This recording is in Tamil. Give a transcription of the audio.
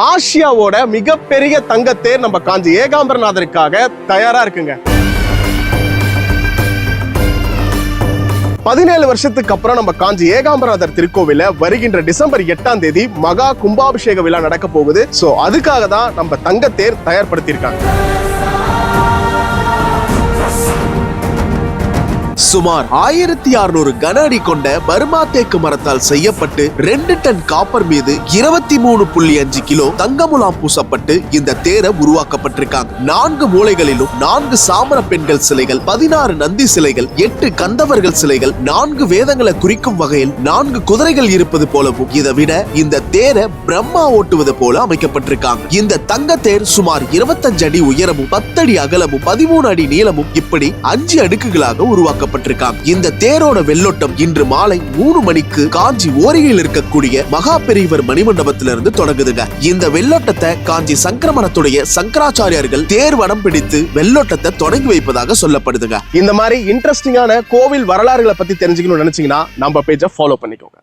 ஆசியாவோட மிகப்பெரிய தங்கத்தேர் நம்ம காஞ்சி ஏகாம்பரநாதருக்காக தயாரா இருக்குங்க. 17 வருஷத்துக்கு அப்புறம் நம்ம காஞ்சி ஏகாம்பரநாதர் திருக்கோவில வருகின்ற டிசம்பர் 8ஆம் தேதி மகா கும்பாபிஷேக விழா நடக்க போகுது. சோ அதுக்காக தான் நம்ம தங்கத்தேர் தயார்படுத்தியிருக்காங்க. சுமார் 1600 கன அடி கொண்ட பர்மா தேக்கு மரத்தால் செய்யப்பட்டு 2 டன் காப்பர் மீது 23.5 கிலோ தங்கமுலாம் பூசப்பட்டு இந்த தேரை உருவாக்கப்பட்டிருக்காங்க. 4 மூலைகளிலும் 4 சாமர பெண்கள் சிலைகள், 16 நந்தி சிலைகள், 8 கந்தவர்கள் சிலைகள், 4 வேதங்களை குறிக்கும் வகையில் 4 குதிரைகள் இருப்பது போலவும், இதை விட இந்த தேரை பிரம்மா ஓட்டுவது போல அமைக்கப்பட்டிருக்காங்க. இந்த தங்க தேர் சுமார் 25 அடி உயரமும் 10 அடி அகலமும் 13 அடி நீளமும் இப்படி 5 அடுக்குகளாக உருவாக்கப்பட்டிருக்காங்க. இந்த தேரோட வெள்ளோட்டம் இன்று மாலை 3 மணிக்கு காஞ்சி ஓரியில் இருக்கக்கூடிய மகா பெரியவர் மணிமண்டபத்திலிருந்து தொடங்குதுங்க. இந்த வெள்ளோட்டத்தை காஞ்சி சங்கரமணத்துடைய சங்கராச்சாரியார்கள் தேர் வடம் பிடித்து வெள்ளோட்டத்தை தொடங்கி வைப்பதாக சொல்லப்படுதுங்க. இந்த மாதிரி இன்ட்ரெஸ்டிங்கான கோவில் வரலாறுகளை பத்தி தெரிஞ்சுக்கணும்னு நினைச்சீங்கன்னா நம்ம பேஜை ஃபாலோ பண்ணிக்கோங்க.